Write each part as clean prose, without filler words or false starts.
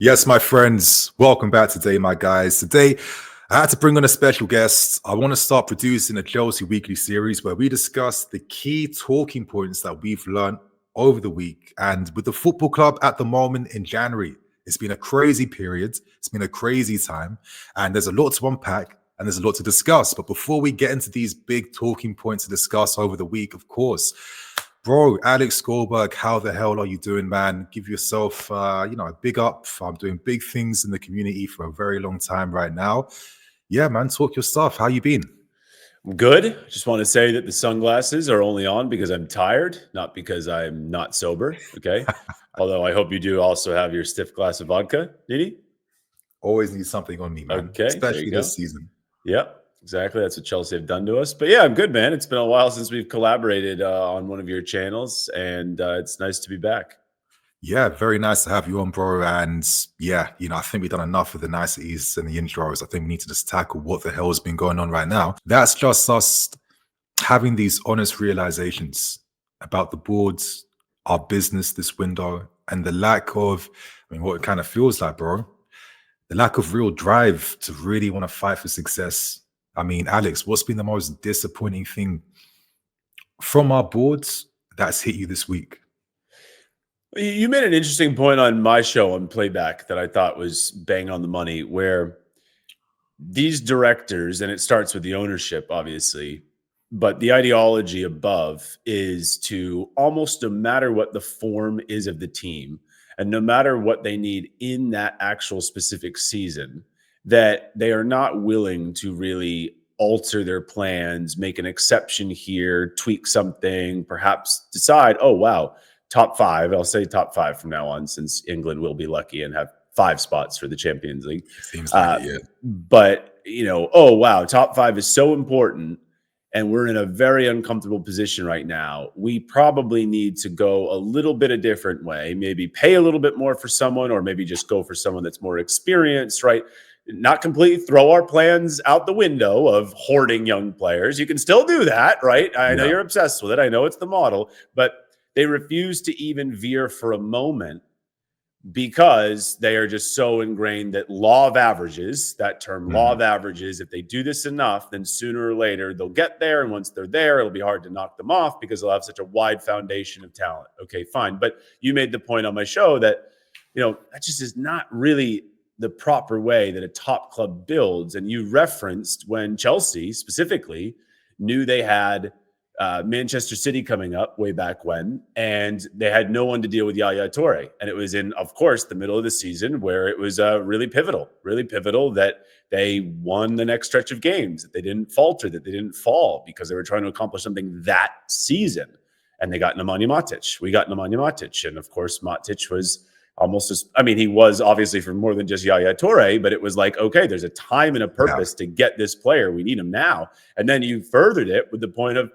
Yes, my friends, welcome back today, my guys. Today, I had to bring on a special guest. I want to start producing a Chelsea weekly series where we discuss the key talking points that we've learned over the week. And with the football club at the moment in January, it's been a crazy period. It's been a crazy time. And there's a lot to unpack and there's a lot to discuss. But before we get into these big talking points to discuss over the week, of course, bro, Alex Goldberg, how the hell are you doing, man? Give yourself, a big up. I'm doing big things in the community for a very long time right now. Yeah, man, talk your stuff. How you been? Good. Just want to say that the sunglasses are only on because I'm tired, not because I'm not sober. Okay. Although I hope you do also have your stiff glass of vodka, Didi. Always need something on me, man, Okay. There especially you go. this season. Yep. Exactly. That's what Chelsea have done to us. But yeah, I'm good, man. It's been a while since we've collaborated on one of your channels, and it's nice to be back. Yeah, very nice to have you on, bro. And yeah, I think we've done enough of the niceties and the intros. I think we need to just tackle what the hell has been going on right now. That's just us having these honest realizations about the boards, our business this window, and the lack of, what it kind of feels like, bro, the lack of real drive to really want to fight for success. Alex, what's been the most disappointing thing from our boards that's hit you this week? You made an interesting point on my show on Playback that I thought was bang on the money, where these directors, and it starts with the ownership, obviously, but the ideology above is to almost no matter what the form is of the team and no matter what they need in that actual specific season, that they are not willing to really alter their plans, make an exception here, tweak something, perhaps decide, oh, wow, top five. I'll say top five from now on, since England will be lucky and have 5 spots for the Champions League. Seems like it, yeah. But, oh, wow, top 5 is so important. And we're in a very uncomfortable position right now. We probably need to go a little bit a different way, maybe pay a little bit more for someone, or maybe just go for someone that's more experienced, right? Not completely throw our plans out the window of hoarding young players. You can still do that, right? I know you're obsessed with it. I know it's the model, but they refuse to even veer for a moment because they are just so ingrained that law of averages, that term law of averages, if they do this enough, then sooner or later they'll get there. And once they're there, it'll be hard to knock them off because they'll have such a wide foundation of talent. Okay, fine. But you made the point on my show that, that just is not really the proper way that a top club builds. And you referenced when Chelsea specifically knew they had Manchester City coming up way back when, and they had no one to deal with Yaya Toure. And it was in, of course, the middle of the season where it was really pivotal that they won the next stretch of games, that they didn't falter, that they didn't fall because they were trying to accomplish something that season. And they got Nemanja Matic. We got Nemanja Matic. And of course, Matic was almost he was obviously for more than just Yaya Toure, but it was like, okay, there's a time and a purpose to get this player. We need him now. And then you furthered it with the point of,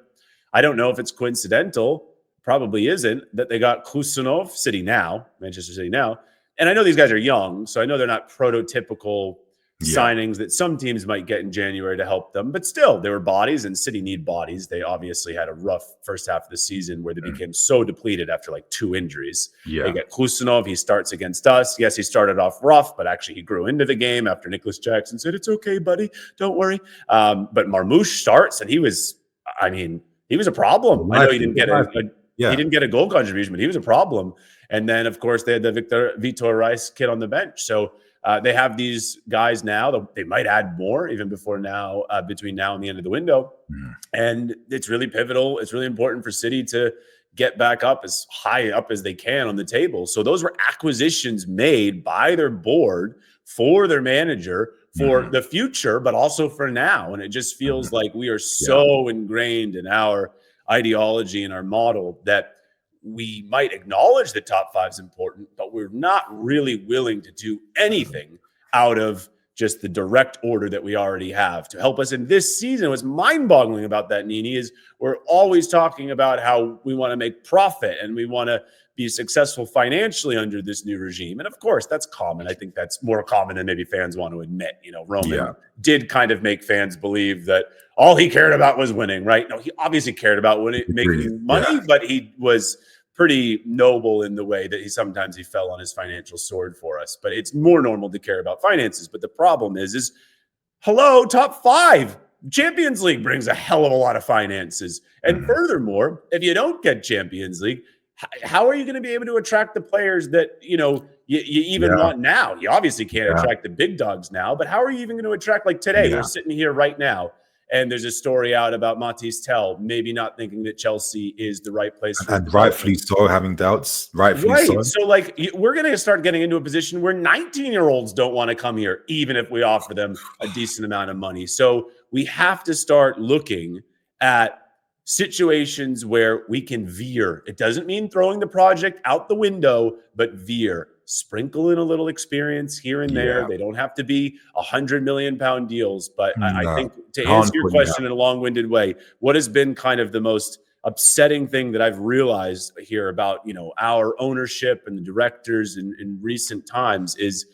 I don't know if it's coincidental, probably isn't, that they got Kusanov, Manchester City now. And I know these guys are young, so I know they're not prototypical signings that some teams might get in January to help them. But still, they were bodies, and City need bodies. They obviously had a rough first half of the season where they became so depleted after like 2 injuries. They get Kusanov. He starts against us. Yes, he started off rough, but actually he grew into the game after Nicholas Jackson said, "It's okay, buddy. Don't worry." But Marmoush starts, and he was a problem. I know he didn't get a goal contribution, but he was a problem. And then, of course, they had the Vitor Rice kid on the bench. So they have these guys now. They might add more even before now, between now and the end of the window. And it's really pivotal. It's really important for City to get back up as high up as they can on the table. So those were acquisitions made by their board for their manager for the future, but also for now. And it just feels like we are so ingrained in our ideology and our model that we might acknowledge that top 5 is important, but we're not really willing to do anything out of just the direct order that we already have to help us in this season. What's mind-boggling about that, Nini, is we're always talking about how we want to make profit and we want to be successful financially under this new regime. And of course, that's common. I think that's more common than maybe fans want to admit. Roman did kind of make fans believe that all he cared about was winning, right? No, he obviously cared about making money, but he was pretty noble in the way that he fell on his financial sword for us. But it's more normal to care about finances. But the problem is hello, top 5. Champions League brings a hell of a lot of finances. And furthermore, if you don't get Champions League, how are you going to be able to attract the players that, you even want now? You obviously can't attract the big dogs now, but how are you even going to attract, like today, we're sitting here right now, and there's a story out about Matisse Tell maybe not thinking that Chelsea is the right place for and rightfully so, having doubts, rightfully so. So like we're going to start getting into a position where 19-year-olds don't want to come here, even if we offer them a decent amount of money. So we have to start looking at situations where we can veer. It doesn't mean throwing the project out the window, but veer. Sprinkle in a little experience here and there. They don't have to be $100 million deals. But I think to answer your question in a long-winded way, what has been kind of the most upsetting thing that I've realized here about, our ownership and the directors in recent times is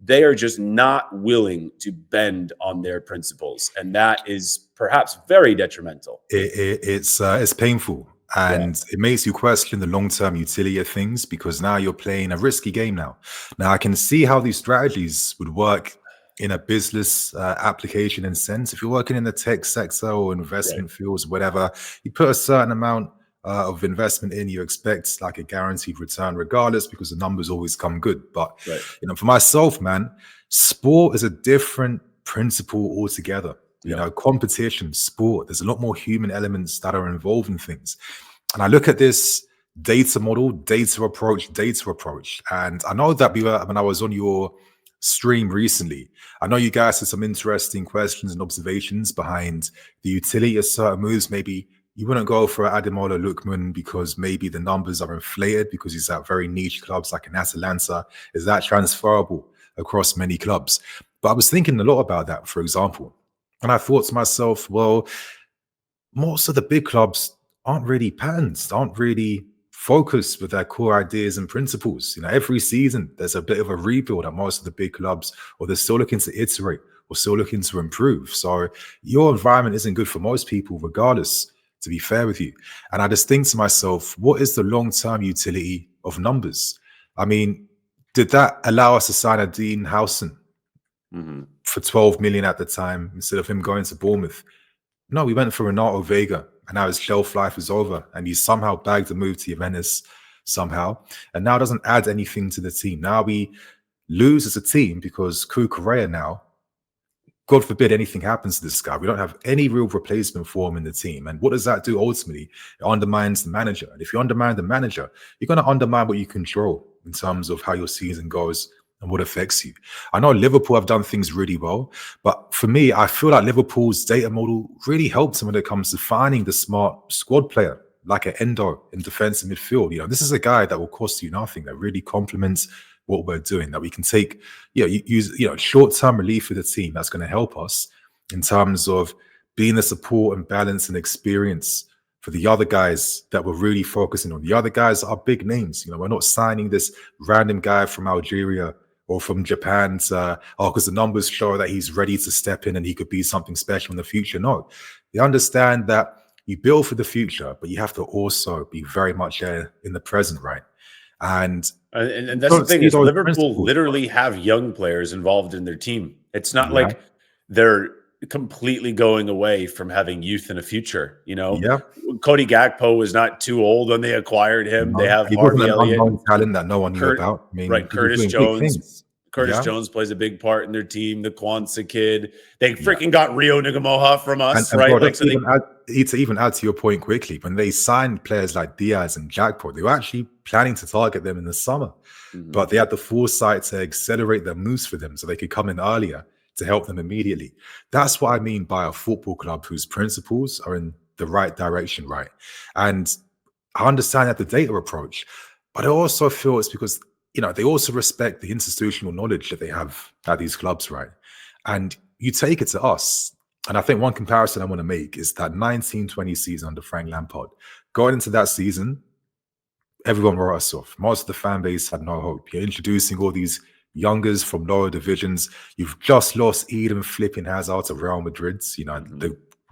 they are just not willing to bend on their principles. And that is perhaps very detrimental. It's painful. And it makes you question the long-term utility of things, because now you're playing a risky game now. Now, I can see how these strategies would work in a business application and sense. If you're working in the tech sector or investment fields, whatever, you put a certain amount of investment in, you expect like a guaranteed return regardless, because the numbers always come good. But, for myself, man, sport is a different principle altogether. Competition, sport, there's a lot more human elements that are involved in things. And I look at this data model, data approach. And I know that when I was on your stream recently, I know you guys had some interesting questions and observations behind the utility of certain moves. Maybe you wouldn't go for Ademola Lookman because maybe the numbers are inflated because he's at very niche clubs like an Atalanta. Is that transferable across many clubs? But I was thinking a lot about that, for example. And I thought to myself, well, most of the big clubs aren't really patterns, aren't really focused with their core ideas and principles. Every season there's a bit of a rebuild at most of the big clubs, or they're still looking to iterate or still looking to improve. So your environment isn't good for most people, regardless, to be fair with you. And I just think to myself, what is the long-term utility of numbers? I mean, did that allow us to sign a Dean Howson for 12 million at the time instead of him going to Bournemouth? No, we went for Renato Vega, and now his shelf life is over, and he somehow bagged a move to Juventus somehow, and now doesn't add anything to the team. Now we lose as a team because Cucurella now, God forbid anything happens to this guy, we don't have any real replacement for him in the team. And what does that do ultimately? It undermines the manager. And if you undermine the manager, you're going to undermine what you control in terms of how your season goes and what affects you. I know Liverpool have done things really well, but for me, I feel like Liverpool's data model really helps them when it comes to finding the smart squad player, like an Enzo in defensive midfield. This is a guy that will cost you nothing, that really complements what we're doing, that we can take, use short-term relief for the team. That's going to help us in terms of being the support and balance and experience for the other guys that we're really focusing on. The other guys are big names. We're not signing this random guy from Algeria or from Japan because the numbers show that he's ready to step in and he could be something special in the future. No, they understand that you build for the future, but you have to also be very much there in the present, right? And that's the thing, is Liverpool literally have young players involved in their team. It's not like they're completely going away from having youth in a future. Cody Gakpo was not too old when they acquired him. They have Harvey Elliott, talent that no one knew about. Curtis Jones. Jones plays a big part in their team. The Kwanzaa kid. They freaking got Rio Nagamoha from us, and right? Bro, to even add to your point quickly, when they signed players like Diaz and Gakpo, they were actually planning to target them in the summer, but they had the foresight to accelerate their moves for them so they could come in earlier to help them immediately. That's what I mean by a football club whose principles are in the right direction, right? And I understand that the data approach, but I also feel it's because they also respect the institutional knowledge that they have at these clubs, right? And you take it to us. And I think one comparison I want to make is that 1920 season under Frank Lampard. Going into that season, everyone wrote us off. Most of the fan base had no hope. You're introducing all these youngers from lower divisions. You've just lost Eden flipping Hazard to Real Madrid.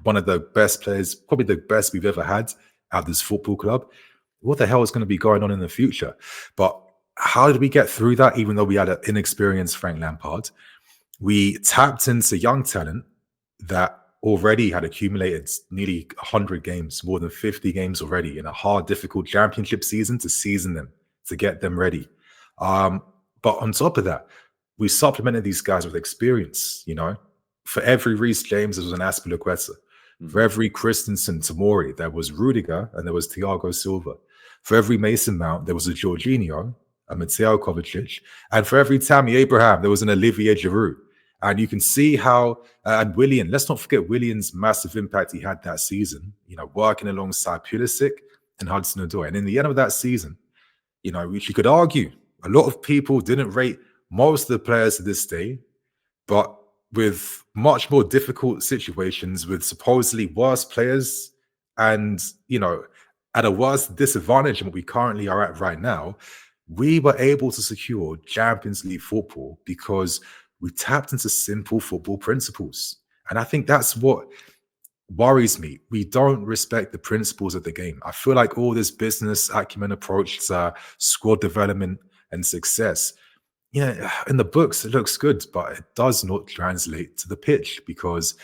One of the best players, probably the best we've ever had at this football club. what the hell is going to be going on in the future? But how did we get through that, even though we had an inexperienced Frank Lampard? We tapped into young talent that already had accumulated nearly 100 games, more than 50 games already in a hard, difficult championship season to season them, to get them ready. But on top of that, we supplemented these guys with experience, you know. For every Reece James, there was an Aspilicueta. For every Christensen Tamori, there was Rudiger and there was Thiago Silva. For every Mason Mount, there was a Jorginho, a Mateo Kovacic. And for every Tammy Abraham, there was an Olivier Giroud. And you can see how, and Willian, let's not forget Willian's massive impact he had that season, you know, working alongside Pulisic and Hudson-Odoi. And in the end of that season, you know, which you could argue, a lot of people didn't rate most of the players to this day, but with much more difficult situations, with supposedly worse players and, you know, at a worse disadvantage than what we currently are at right now, we were able to secure Champions League football because we tapped into simple football principles. And I think that's what worries me. We don't respect the principles of the game. I feel like all this business acumen approach to squad development and success, you know, in the books, it looks good, but it does not translate to the pitch because,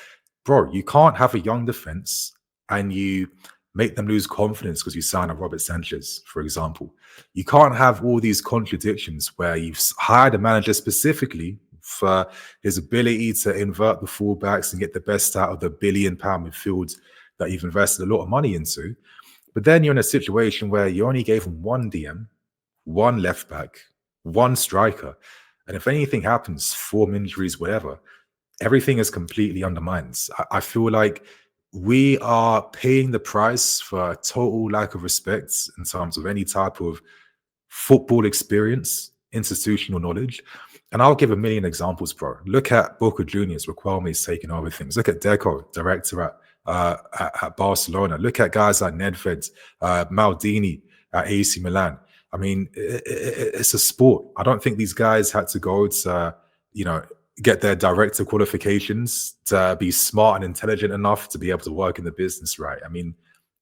bro, you can't have a young defense and you make them lose confidence because you sign a Robert Sanchez, for example. You can't have all these contradictions where you've hired a manager specifically for his ability to invert the fullbacks and get the best out of the £1 billion midfield that you've invested a lot of money into. But then you're in a situation where you only gave him one DM, one left back, one striker. And if anything happens, form injuries, whatever, everything is completely undermined. I feel like we are paying the price for a total lack of respect in terms of any type of football experience, institutional knowledge. And I'll give a million examples, bro. Look at Boca Juniors, Riquelme's taking over things. Look at Deco, director at Barcelona. Look at guys like Nedved, Maldini at AC Milan. I mean, it's a sport. I don't think these guys had to go to, you know, get their director qualifications to be smart and intelligent enough to be able to work in the business, right? I mean,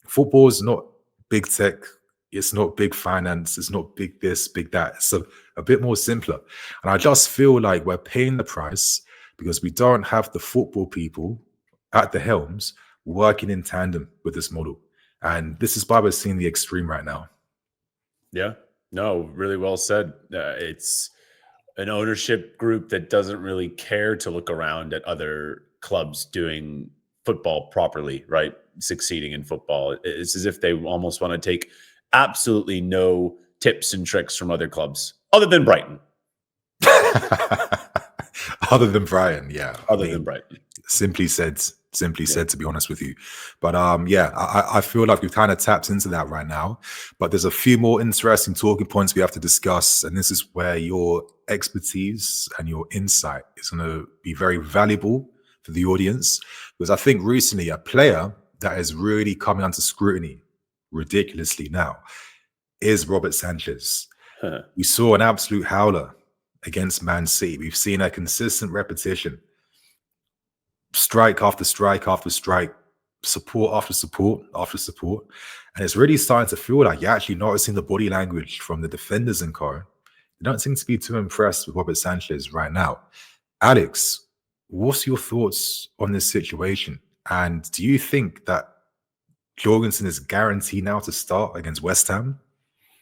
football is not big tech. It's not big finance. It's not big this, big that. It's a bit more simpler. And I just feel like we're paying the price because we don't have the football people at the helms working in tandem with this model. And this is why we're seeing the extreme right now. Yeah, no, really well said. It's an ownership group that doesn't really care to look around at other clubs doing football properly, right? Succeeding in football. It's as if they almost want to take absolutely no tips and tricks from other clubs, other than Brighton. Other than Brighton, yeah. Other than Brighton. Simply said, to be honest with you. But yeah, I feel like we've kind of tapped into that right now. But there's a few more interesting talking points we have to discuss. And this is where your expertise and your insight is going to be very valuable for the audience. Because I think recently a player that is really coming under scrutiny ridiculously now is Robert Sanchez. We saw an absolute howler against Man City. We've seen a consistent repetition. Strike after strike after strike, support after support after support. And it's really starting to feel like you're actually noticing the body language from the defenders and co. They don't seem to be too impressed with Robert Sanchez right now. Alex, what's your thoughts on this situation? And do you think that Jorgensen is guaranteed now to start against West Ham?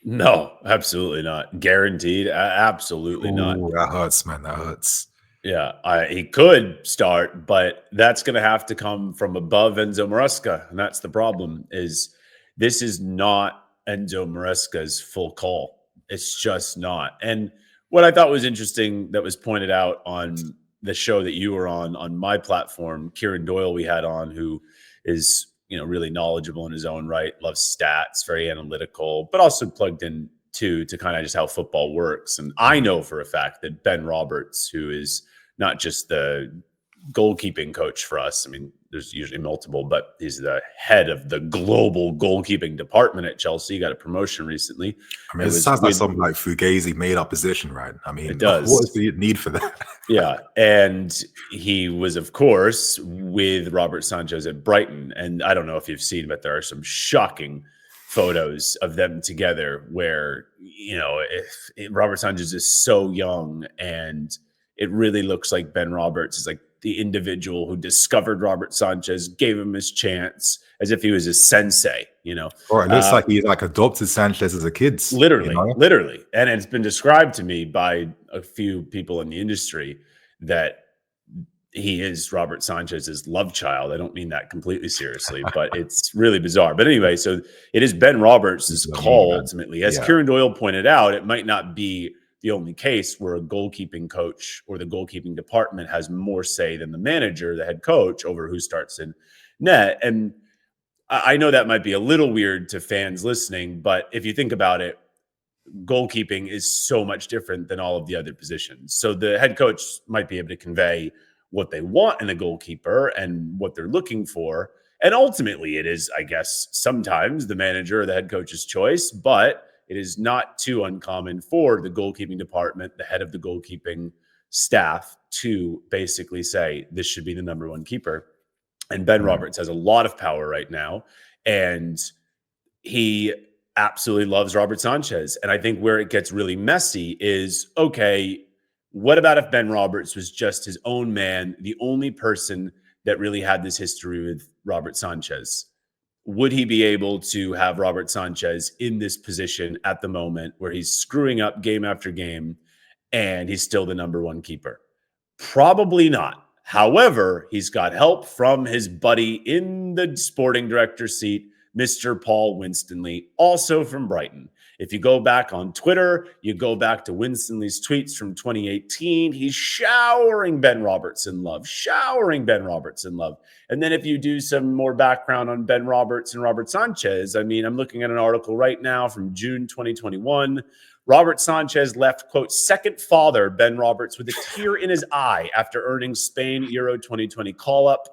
No, absolutely not. Guaranteed? Absolutely not. That hurts, man. That hurts. Yeah, he could start, but that's going to have to come from above Enzo Maresca. And that's the problem, is this is not Enzo Maresca's full call. It's just not. And what I thought was interesting that was pointed out on the show that you were on my platform, Kieran Doyle we had on, who is, you know, really knowledgeable in his own right, loves stats, very analytical, but also plugged in to kind of just how football works. And I know for a fact that Ben Roberts, who is not just the goalkeeping coach for us, I mean, there's usually multiple, but he's the head of the global goalkeeping department at Chelsea. He got a promotion recently. I mean, it sounds like something like Fugazi made up position, right? I mean, it does. What is the need for that? Yeah. And he was, of course, with Robert Sanchez at Brighton. And I don't know if you've seen, but there are some shocking photos of them together where, if Robert Sanchez is so young, and it really looks like Ben Roberts is like the individual who discovered Robert Sanchez, gave him his chance as if he was his sensei, Or it looks like he like adopted Sanchez as a kid. Literally. And it's been described to me by a few people in the industry that he is Robert Sanchez's love child. I don't mean that completely seriously, but it's really bizarre. But anyway, so it is Ben Roberts' call ultimately. As Kieran Doyle pointed out, it might not be the only case where a goalkeeping coach or the goalkeeping department has more say than the manager, the head coach, over who starts in net. And I know that might be a little weird to fans listening, but if you think about it, goalkeeping is so much different than all of the other positions. So the head coach might be able to convey what they want in a goalkeeper and what they're looking for. And ultimately it is, I guess, sometimes the manager or the head coach's choice, but it is not too uncommon for the goalkeeping department, the head of the goalkeeping staff, to basically say, this should be the number one keeper. And Ben Roberts has a lot of power right now, and he absolutely loves Robert Sanchez. And I think where it gets really messy is, okay, what about if Ben Roberts was just his own man, the only person that really had this history with Robert Sanchez? Would he be able to have Robert Sanchez in this position at the moment where he's screwing up game after game and he's still the number one keeper? Probably not. However, he's got help from his buddy in the sporting director seat, Mr. Paul Winstanley, also from Brighton. If you go back on Twitter, you go back to Winstanley's tweets from 2018, he's showering Ben Roberts in love. And then if you do some more background on Ben Roberts and Robert Sanchez, I mean, I'm looking at an article right now from June 2021. Robert Sanchez left, quote, second father Ben Roberts with a tear in his eye after earning Spain Euro 2020 call-up.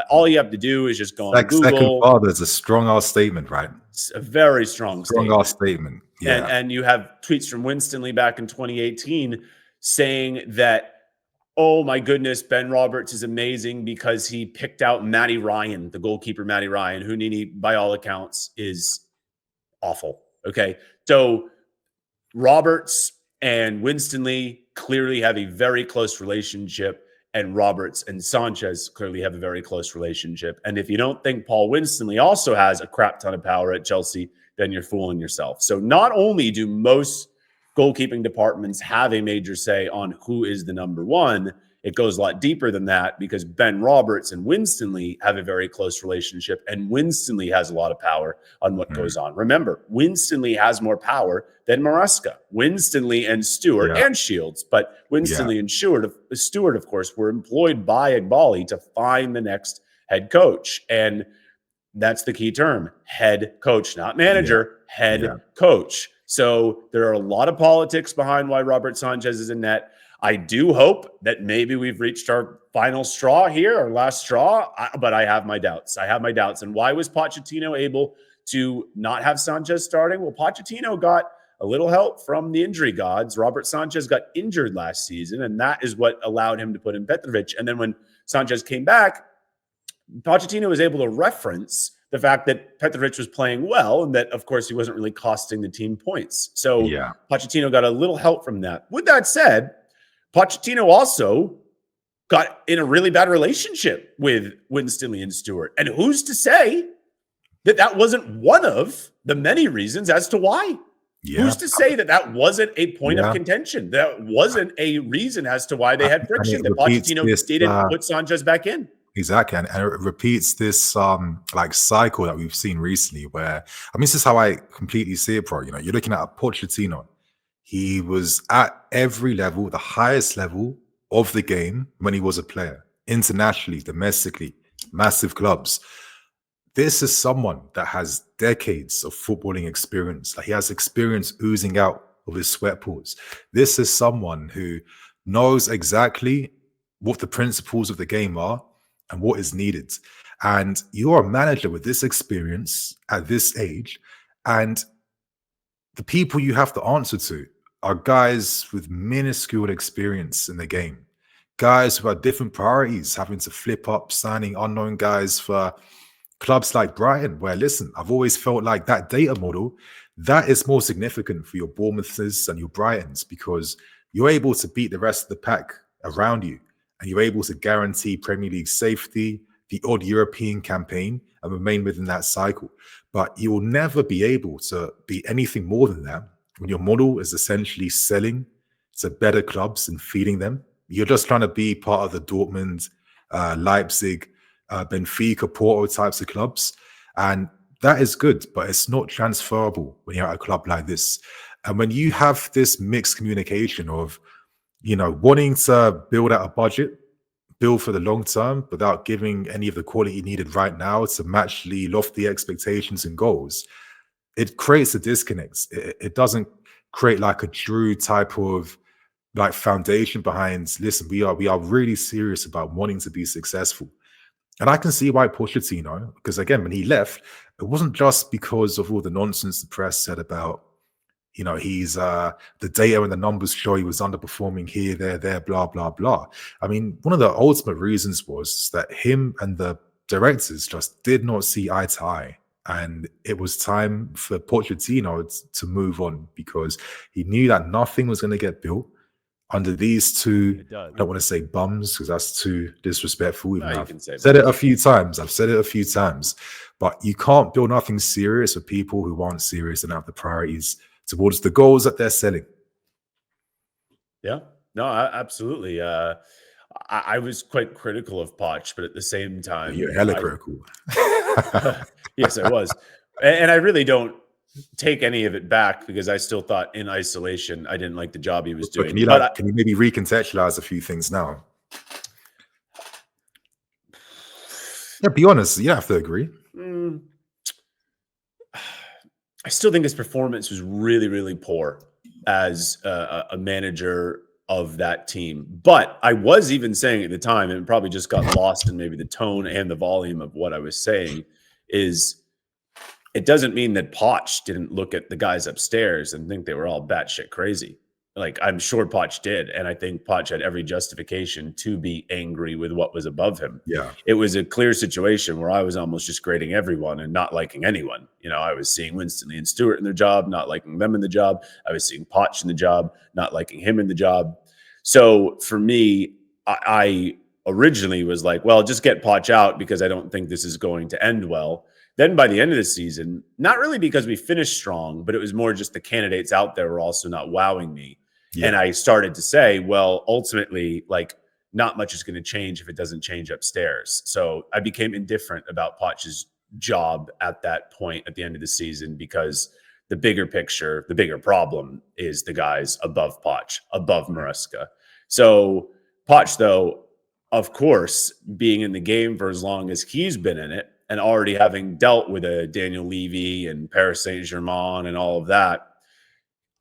All you have to do is just go on Google. Second father is a strong-ass statement, right? It's a very strong statement. Yeah. And you have tweets from Winstanley back in 2018 saying that, oh my goodness, Ben Roberts is amazing because he picked out Matty Ryan, the goalkeeper Matty Ryan, who by all accounts is awful. Okay. So Roberts and Winstanley clearly have a very close relationship, and Roberts and Sanchez clearly have a very close relationship. And if you don't think Paul Winstanley also has a crap ton of power at Chelsea, then you're fooling yourself. So not only do most goalkeeping departments have a major say on who is the number one, it goes a lot deeper than that, because Ben Roberts and Winstanley have a very close relationship, and Winstanley has a lot of power on what goes on. Remember, Winstanley has more power than Maresca. Winstanley and Stewart and Shields, but Winstanley and Stewart, of course, were employed by Igbali to find the next head coach. And that's the key term, head coach, not manager, head coach. So there are a lot of politics behind why Robert Sanchez is in net. I do hope that maybe we've reached our final straw here, our last straw, but I have my doubts. And why was Pochettino able to not have Sanchez starting? Well, Pochettino got a little help from the injury gods. Robert Sanchez got injured last season, and that is what allowed him to put in Petrovic. And then when Sanchez came back, Pochettino was able to reference the fact that Petrovic was playing well and that, of course, he wasn't really costing the team points. So Pochettino got a little help from that. With that said, Pochettino also got in a really bad relationship with Winstanley and Stewart. And who's to say that that wasn't one of the many reasons as to why? Who's to say that that wasn't a point of contention? That wasn't a reason as to why they had friction, that Pochettino didn't put Sanchez back in. Exactly. And it repeats this like cycle that we've seen recently where, I mean, this is how I completely see it, bro. You know, you're looking at a Pochettino. He was at every level, the highest level of the game when he was a player, internationally, domestically, massive clubs. This is someone that has decades of footballing experience. Like, he has experience oozing out of his sweat pores. This is someone who knows exactly what the principles of the game are and what is needed. And you're a manager with this experience at this age, and the people you have to answer to are guys with minuscule experience in the game, guys who have different priorities, having to flip up, signing unknown guys for clubs like Brighton, where, listen, I've always felt like that data model, that is more significant for your Bournemouths and your Brightons, because you're able to beat the rest of the pack around you, and you're able to guarantee Premier League safety, the odd European campaign, and remain within that cycle. But you will never be able to be anything more than that when your model is essentially selling to better clubs and feeding them. You're just trying to be part of the Dortmund, Leipzig, Benfica, Porto types of clubs. And that is good, but it's not transferable when you're at a club like this. And when you have this mixed communication of, wanting to build out a budget, build for the long term without giving any of the quality needed right now to match the lofty expectations and goals, it creates a disconnect. It doesn't create like a true type of like foundation behind, listen, we are really serious about wanting to be successful. And I can see why Pochettino, because again, when he left, it wasn't just because of all the nonsense the press said about, he's the data and the numbers show he was underperforming here, there, blah, blah, blah. I mean, one of the ultimate reasons was that him and the directors just did not see eye to eye. And it was time for Pochettino to move on, because he knew that nothing was going to get built under these two. I don't want to say bums, because that's too disrespectful. Even I've said it a few times. But you can't build nothing serious with people who aren't serious and have the priorities towards the goals that they're selling. Yeah, no, absolutely. I was quite critical of Poch, but at the same time, you're hella critical. Yes, I was. And I really don't take any of it back, because I still thought in isolation I didn't like the job he was doing. Can you maybe recontextualize a few things now? Yeah, be honest. You have to agree. I still think his performance was really, really poor as a manager of that team. But I was even saying at the time, and it probably just got lost in maybe the tone and the volume of what I was saying, is it doesn't mean that Poch didn't look at the guys upstairs and think they were all batshit crazy. Like, I'm sure Poch did. And I think Poch had every justification to be angry with what was above him. Yeah. It was a clear situation where I was almost just grading everyone and not liking anyone. I was seeing Winston and Stewart in their job, not liking them in the job. I was seeing Poch in the job, not liking him in the job. So for me, I originally was like, well, just get Poch out, because I don't think this is going to end well. Then by the end of the season, not really because we finished strong, but it was more just the candidates out there were also not wowing me. Yeah. And I started to say, well, ultimately, like, not much is going to change if it doesn't change upstairs. So I became indifferent about Poch's job at that point at the end of the season, because the bigger picture, the bigger problem is the guys above Poch, above Maresca. So Poch, though, of course, being in the game for as long as he's been in it, and already having dealt with a Daniel Levy and Paris Saint-Germain and all of that,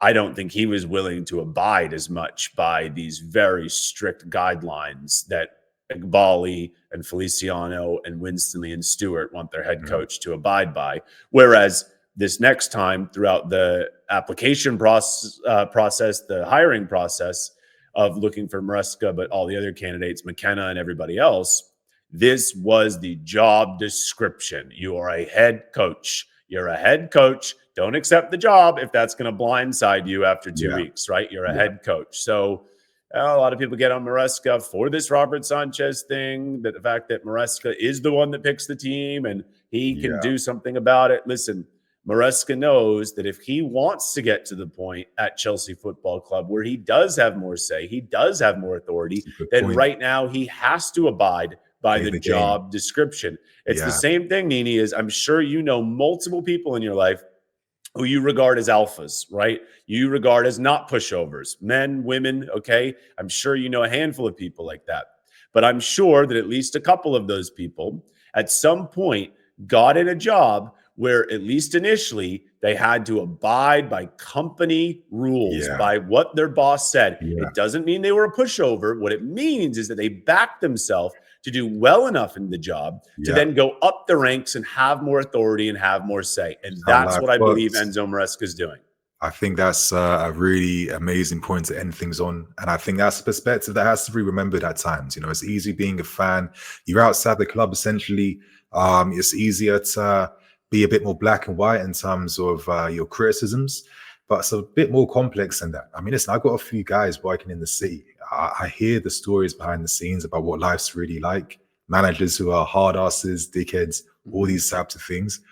I don't think he was willing to abide as much by these very strict guidelines that Igbali and Feliciano and Winstonley and Stewart want their head coach to abide by. Whereas this next time, throughout the application process, the hiring process of looking for Maresca, but all the other candidates, McKenna and everybody else, this was the job description. You are a head coach. You're a head coach. Don't accept the job if that's going to blindside you after 2 weeks, right? You're a head coach. So a lot of people get on Maresca for this Robert Sanchez thing, that the fact that Maresca is the one that picks the team and he can do something about it. Listen, Maresca knows that if he wants to get to the point at Chelsea Football Club where he does have more say, he does have more authority, then right now he has to abide by the job description. It's the same thing, Nini, is I'm sure you know multiple people in your life who you regard as alphas, right? You regard as not pushovers, men, women, okay? I'm sure you know a handful of people like that. But I'm sure that at least a couple of those people at some point got in a job where, at least initially, they had to abide by company rules, by what their boss said. It doesn't mean they were a pushover. What it means is that they backed themselves to do well enough in the job to then go up the ranks and have more authority and have more say. And that's what I believe Enzo Maresca is doing. I think that's a really amazing point to end things on. And I think that's a perspective that has to be remembered at times. You know, it's easy being a fan. You're outside the club, essentially. It's easier to be a bit more black and white in terms of your criticisms, but it's a bit more complex than that. I mean, listen, I've got a few guys working in the city. I hear the stories behind the scenes about what life's really like. Managers who are hard asses, dickheads, all these types of things.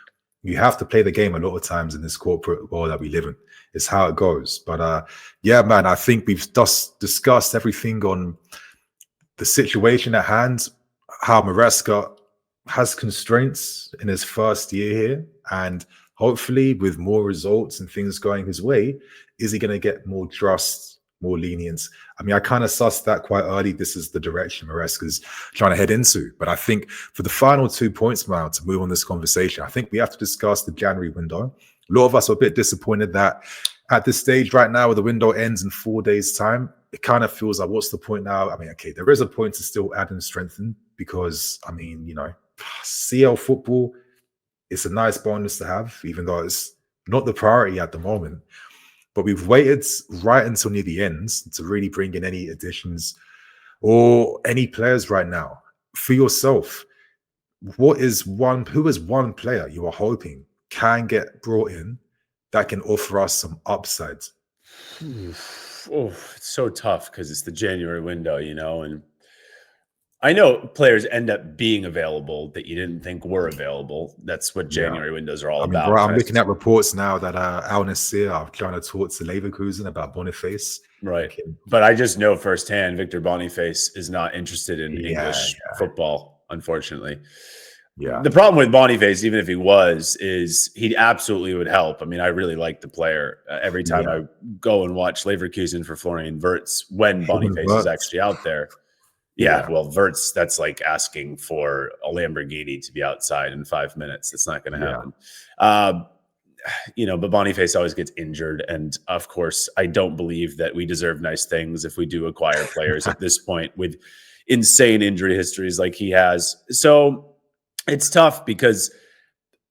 You have to play the game a lot of times in this corporate world that we live in. It's how it goes. But yeah, man, I think we've just discussed everything on the situation at hand, how Maresca has constraints in his first year here, and hopefully with more results and things going his way, is he going to get more trust, more lenience? I mean, I kind of sussed that quite early. This is the direction Maresca's trying to head into. But I think for the final 2 points now to move on this conversation, I think we have to discuss the January window. A lot of us are a bit disappointed that at this stage right now, where the window ends in 4 days' time, it kind of feels like, what's the point now? I mean, okay, there is a point to still add and strengthen because, I mean, you know, CL football, it's a nice bonus to have, even though it's not the priority at the moment. But we've waited right until near the end to really bring in any additions or any players right now. For yourself, who is one player you are hoping can get brought in that can offer us some upside? Oh, it's so tough because it's the January window, you know, and I know players end up being available that you didn't think were available. That's what January windows are all I mean, about. bro, I'm looking at reports now that Al Nassr are trying to talk to Leverkusen about Boniface. Right. But I just know firsthand Victor Boniface is not interested in English football, unfortunately. Yeah. The problem with Boniface, even if he was, is he absolutely would help. I mean, I really like the player. Every time I go and watch Leverkusen for Florian Wirtz when Boniface is actually out there. Yeah, well, Wirtz, that's like asking for a Lamborghini to be outside in 5 minutes. It's not going to happen. You know, but Boniface always gets injured. And of course, I don't believe that we deserve nice things if we do acquire players at this point with insane injury histories like he has. So it's tough because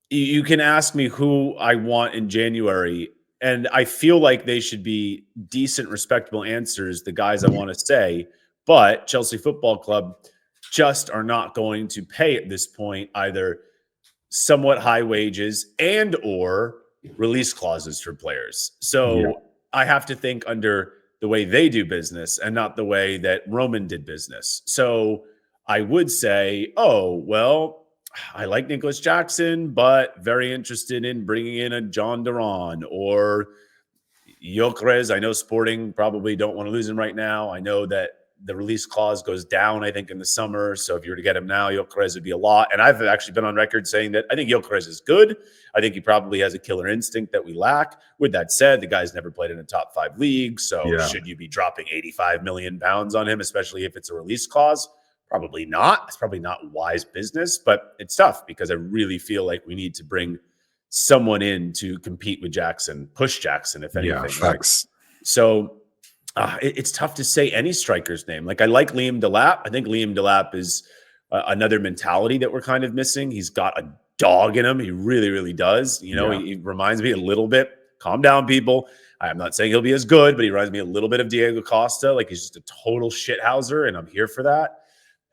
you can ask me who I want in January, and I feel like they should be decent, respectable answers, the guys I want to say. But Chelsea Football Club just are not going to pay at this point either somewhat high wages and or release clauses for players. So I have to think under the way they do business and not the way that Roman did business. So I would say, oh, well, I like Nicholas Jackson, but very interested in bringing in a John Duran or Gyökeres. I know Sporting probably don't want to lose him right now. I know that the release clause goes down, I think, in the summer. So if you were to get him now, Gyökeres would be a lot. And I've actually been on record saying that I think Gyökeres is good. I think he probably has a killer instinct that we lack. With that said, the guy's never played in a top 5 league. So should you be dropping 85 million pounds on him, especially if it's a release clause? Probably not. It's probably not wise business, but it's tough because I really feel like we need to bring someone in to compete with Jackson, push Jackson, if anything. Yeah, facts. Right? So it's tough to say any striker's name. Like I like Liam Delap. I think Liam Delap is another mentality that we're kind of missing. He's got a dog in him. He really, really does. You know, he reminds me a little bit. Calm down, people. I'm not saying he'll be as good, but he reminds me a little bit of Diego Costa. Like he's just a total shithouser, and I'm here for that.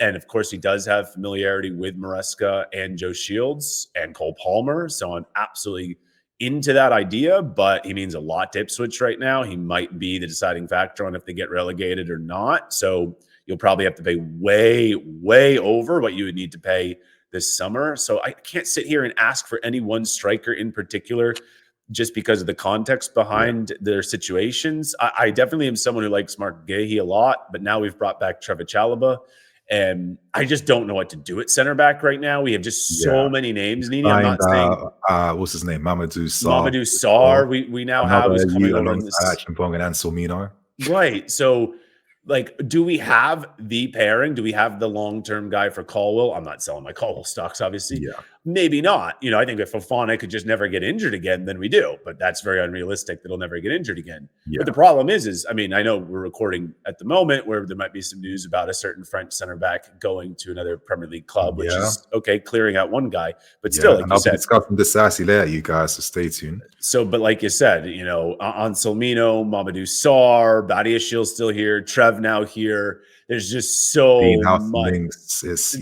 And of course, he does have familiarity with Maresca and Joe Shields and Cole Palmer. So I'm absolutely into that idea, but he means a lot to Ipswich right now. He might be the deciding factor on if they get relegated or not. So you'll probably have to pay way, way over what you would need to pay this summer. So I can't sit here and ask for any one striker in particular just because of the context behind their situations. I definitely am someone who likes Mark Gahey a lot, but now we've brought back Trevor Chalobah. And I just don't know what to do at center back right now. We have just so many names. Nini, I'm not saying what's his name, Mamadou Sarr. Mamadou Sarr. We now have who's coming over in this and Anselmino. Right. So like, do we have the pairing? Do we have the long-term guy for Caldwell? I'm not selling my Caldwell stocks, obviously. Yeah. Maybe not. I think if Fofana could just never get injured again, then we do. But that's very unrealistic that he'll never get injured again. Yeah. But the problem is, I know we're recording at the moment where there might be some news about a certain French center back going to another Premier League club, which is okay, clearing out one guy. But still, like and you I'll said, be discussing this sassy later, you guys, so stay tuned. So, but like you said, Anselmino, Mamadou Sarr, Badiashil's still here, Trev now here. There's just so much. There's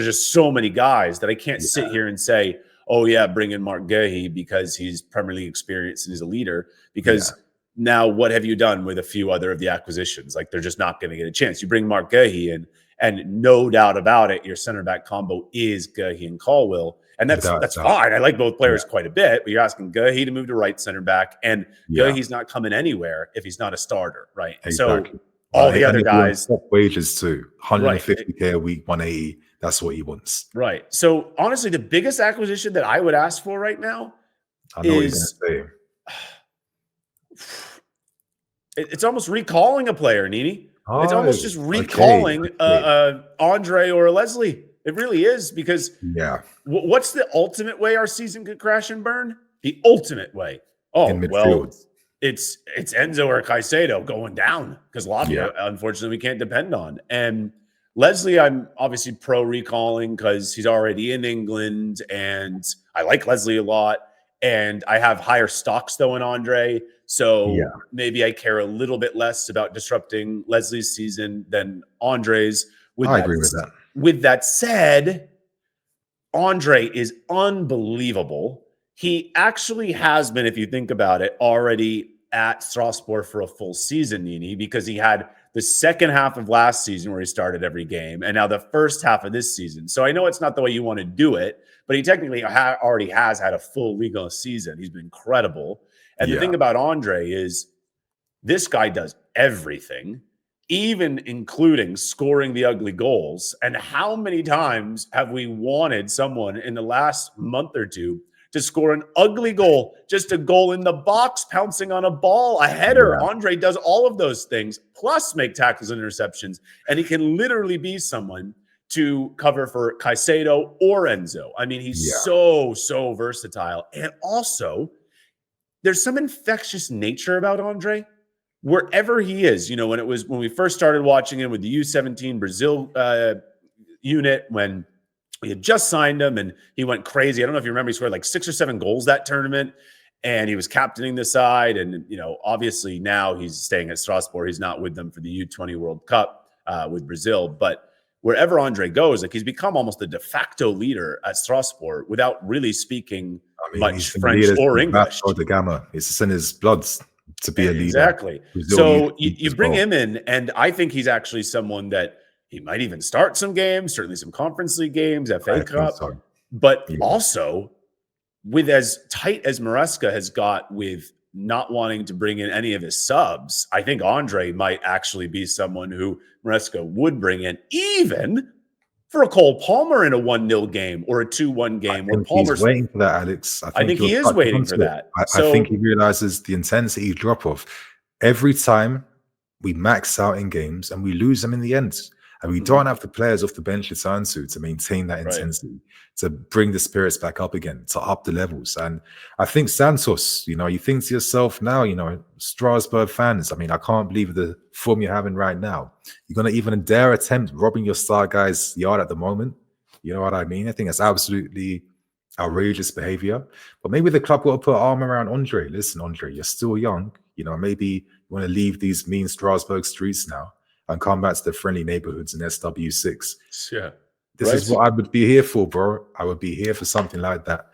just so many guys that I can't sit here and say, oh yeah, bring in Marc Guéhi because he's Premier League experienced and he's a leader. Because now what have you done with a few other of the acquisitions? Like they're just not going to get a chance. You bring Marc Guéhi in, and no doubt about it, your center back combo is Guéhi and Caldwell. And that's fine. I like both players quite a bit, but you're asking Guéhi to move to right center back, and Guéhi's not coming anywhere if he's not a starter, right? Exactly. So all the other guys, top wages too, 150K a week, 180. That's what he wants. Right. So honestly, the biggest acquisition that I would ask for right now is it's almost recalling a player, Nini. It's almost just recalling Andre or a Leslie. It really is, because what's the ultimate way our season could crash and burn? The ultimate way. It's Enzo or Caicedo going down because Lavia, unfortunately, we can't depend on. And Leslie, I'm obviously pro recalling because he's already in England, and I like Leslie a lot. And I have higher stocks though in Andre, so maybe I care a little bit less about disrupting Leslie's season than Andre's. I agree with that. With that said, Andre is unbelievable. He actually has been, if you think about it, already at Strasbourg for a full season, Nini, because he had the second half of last season where he started every game, and now the first half of this season. So I know it's not the way you want to do it, but he technically already has had a full legal season. He's been incredible. And the thing about Andre is this guy does everything, even including scoring the ugly goals. And how many times have we wanted someone in the last month or two to score an ugly goal, just a goal in the box, pouncing on a ball, a header? Andre does all of those things, plus make tackles and interceptions. And he can literally be someone to cover for Caicedo or Enzo. I mean, he's so versatile. And also, there's some infectious nature about Andre. Wherever he is, when we first started watching him with the U17 Brazil unit, when we had just signed him and he went crazy. I don't know if you remember, he scored like 6 or 7 goals that tournament, and he was captaining the side. And, obviously now he's staying at Strasbourg. He's not with them for the U20 World Cup with Brazil. But wherever Andre goes, like, he's become almost the de facto leader at Strasbourg without really speaking much French or English. It's in his blood to be a leader. Exactly. So you bring him in, and I think he's actually someone that he might even start some games, certainly some Conference League games, FA Cup. But also, with as tight as Maresca has got with not wanting to bring in any of his subs, I think Andre might actually be someone who Maresca would bring in, even for a Cole Palmer in a 1-0 game or a 2-1 game. He's waiting for that, Alex. I think he is waiting for that. I think he realizes the intensity drop off every time we max out in games and we lose them in the end. And we don't have the players off the bench to turn to maintain that intensity, to bring the spirits back up again, to up the levels. And I think Santos, you think to yourself now, Strasbourg fans, I can't believe the form you're having right now. You're going to even dare attempt robbing your star guys yard at the moment. You know what I mean? I think that's absolutely outrageous behavior. But maybe the club will put an arm around Andre. Listen, Andre, you're still young. Maybe you want to leave these mean Strasbourg streets now and come back to the friendly neighborhoods in SW6. This is what I would be here for, bro. I would be here for something like that.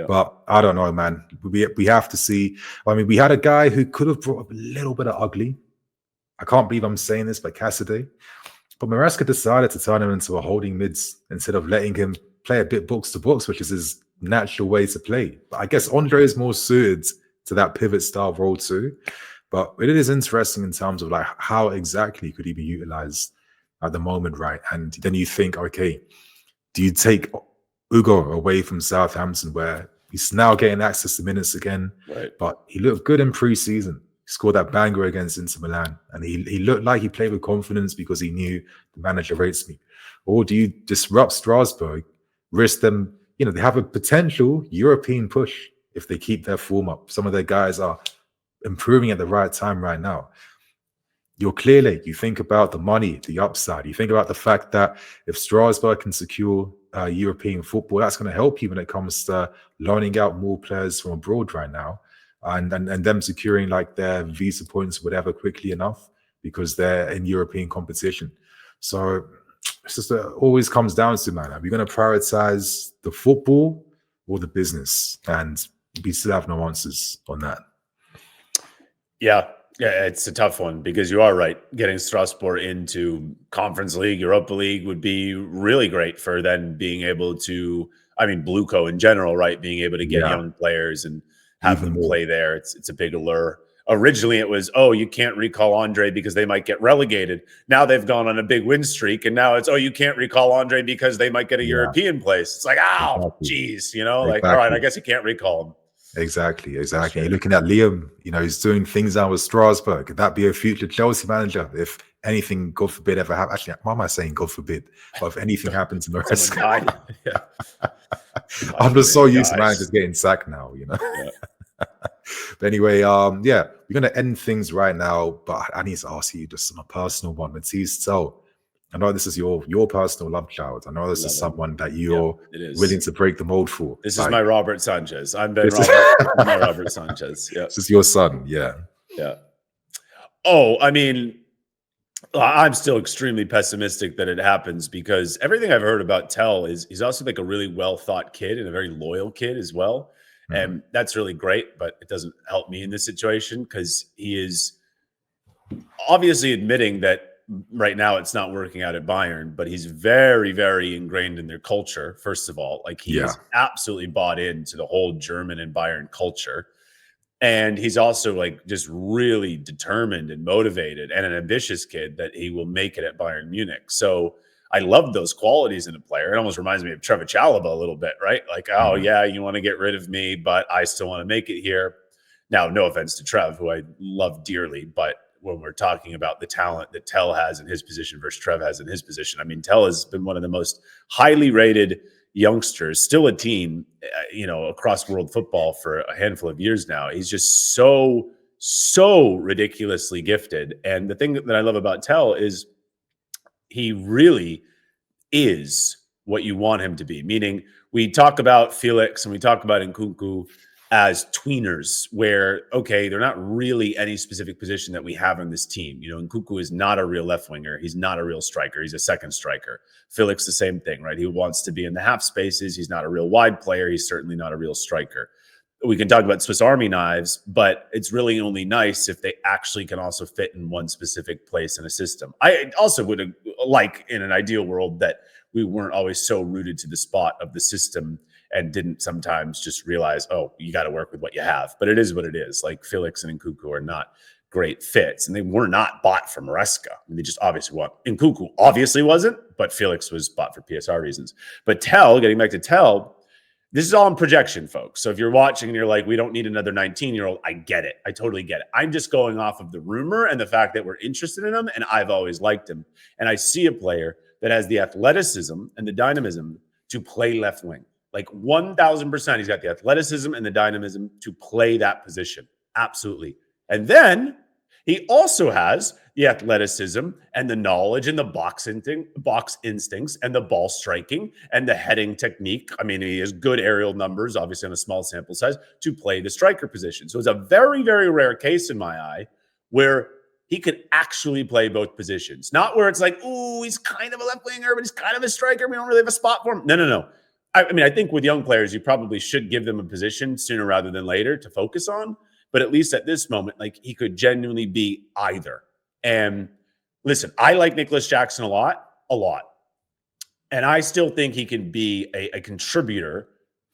But I don't know, man. We have to see. We had a guy who could have brought up a little bit of ugly. I can't believe I'm saying this, but Cassidy. But Maresca decided to turn him into a holding mids instead of letting him play a bit box to box, which is his natural way to play. But I guess Andre is more suited to that pivot style role too. But it is interesting in terms of like how exactly could he be utilized at the moment, right? And then you think, okay, do you take Ugo away from Southampton, where he's now getting access to minutes again? But he looked good in pre-season. He scored that banger against Inter Milan, and he looked like he played with confidence because he knew the manager rates me. Or do you disrupt Strasbourg, risk them? They have a potential European push if they keep their form up. Some of their guys are improving at the right time right now. You're Clearlake. You think about the money, the upside. You think about the fact that if Strasbourg can secure European football, that's going to help you when it comes to loaning out more players from abroad right now, and them securing like their visa points, whatever, quickly enough because they're in European competition. So it's just always comes down to, man, are we going to prioritize the football or the business? And we still have no answers on that. Yeah, it's a tough one because you are right. Getting Strasbourg into Conference League, Europa League would be really great for then being able to, Blueco in general, right? Being able to get young players and have them play there. It's a big allure. Originally, it was, you can't recall Andre because they might get relegated. Now they've gone on a big win streak, and now it's, you can't recall Andre because they might get a European place. It's like, geez, like, all right, I guess you can't recall him. Exactly. Sure. You're looking at Liam, he's doing things now with Strasbourg. Could that be a future Chelsea manager if anything, God forbid, ever happens? Actually, why am I saying God forbid? But if anything happens to Maresca, I'm just so used to managers getting sacked now, Yeah. But anyway, we're going to end things right now, but I need to ask you just on a personal one. Matisse, so I know this is your personal love child. I know this is someone that you're willing to break the mold for. This is my Robert Sanchez. I'm Ben Robert. My Robert Sanchez. Yeah. This is your son. Yeah. Yeah. Oh, I'm still extremely pessimistic that it happens because everything I've heard about Tell is he's also like a really well thought kid and a very loyal kid as well. Mm-hmm. And that's really great, but it doesn't help me in this situation because he is obviously admitting that right now it's not working out at Bayern, but he's very, very ingrained in their culture. First of all, like he is absolutely bought into the whole German and Bayern culture. And he's also like just really determined and motivated and an ambitious kid that he will make it at Bayern Munich. So I love those qualities in a player. It almost reminds me of Trevor Chalobah a little bit, right? Like, you want to get rid of me, but I still want to make it here. Now, no offense to Trev, who I love dearly, but when we're talking about the talent that Tell has in his position versus Trev has in his position, Tell has been one of the most highly rated youngsters, still a teen, across world football for a handful of years now. He's just so ridiculously gifted. And the thing that I love about Tell is he really is what you want him to be. Meaning we talk about Felix and we talk about Nkunku as tweeners where, okay, they're not really any specific position that we have on this team. Nkunku is not a real left winger. He's not a real striker. He's a second striker. Felix, the same thing, right? He wants to be in the half spaces. He's not a real wide player. He's certainly not a real striker. We can talk about Swiss Army knives, but it's really only nice if they actually can also fit in one specific place in a system. I also would like in an ideal world that we weren't always so rooted to the spot of the system and didn't sometimes just realize, you got to work with what you have. But it is what it is. Like Felix and Nkunku are not great fits, and they were not bought for Maresca. They just obviously want. Nkunku obviously wasn't, but Felix was bought for PSR reasons. But Tell, getting back to Tell, this is all in projection, folks. So if you're watching and you're like, we don't need another 19-year-old, I get it. I totally get it. I'm just going off of the rumor and the fact that we're interested in him, and I've always liked him. And I see a player that has the athleticism and the dynamism to play left wing. Like 1,000%, he's got the athleticism and the dynamism to play that position. Absolutely. And then he also has the athleticism and the knowledge and the box instincts and the ball striking and the heading technique. He has good aerial numbers, obviously on a small sample size, to play the striker position. So it's a very, very rare case in my eye where he could actually play both positions. Not where it's like, he's kind of a left winger, but he's kind of a striker. We don't really have a spot for him. No. I think with young players, you probably should give them a position sooner rather than later to focus on. But at least at this moment, like he could genuinely be either. And listen, I like Nicholas Jackson a lot. And I still think he can be a contributor,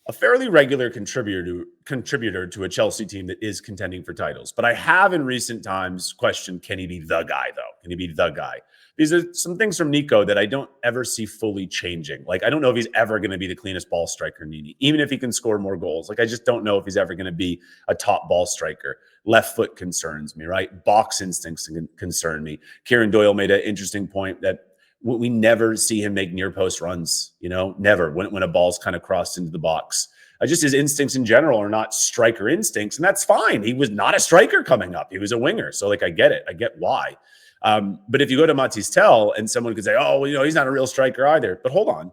a fairly regular contributor to a Chelsea team that is contending for titles. But I have in recent times questioned, can he be the guy, though? Can he be the guy? These are some things from Nico that I don't ever see fully changing. Like, I don't know if he's ever going to be the cleanest ball striker, Nini, even if he can score more goals. Like, I just don't know if he's ever going to be a top ball striker. Left foot concerns me, right? Box instincts concern me. Kieran Doyle made an interesting point that we never see him make near post runs, never when a ball's kind of crossed into the box. Just his instincts in general are not striker instincts, and that's fine. He was not a striker coming up. He was a winger. So, like, I get it. I get why. But if you go to Matis Tel and someone could say, oh, well, he's not a real striker either. But hold on.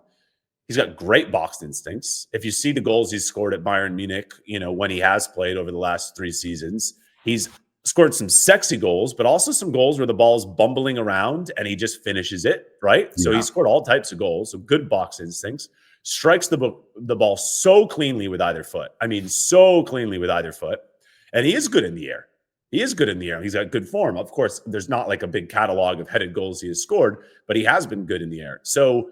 He's got great box instincts. If you see the goals he's scored at Bayern Munich, when he has played over the last 3 seasons, he's scored some sexy goals, but also some goals where the ball's bumbling around and he just finishes it, right? Yeah. So he scored all types of goals. So good box instincts. Strikes the ball so cleanly with either foot. I mean, so cleanly with either foot. And he is good in the air. He's got good form. Of course, there's not like a big catalog of headed goals he has scored, but he has been good in the air. So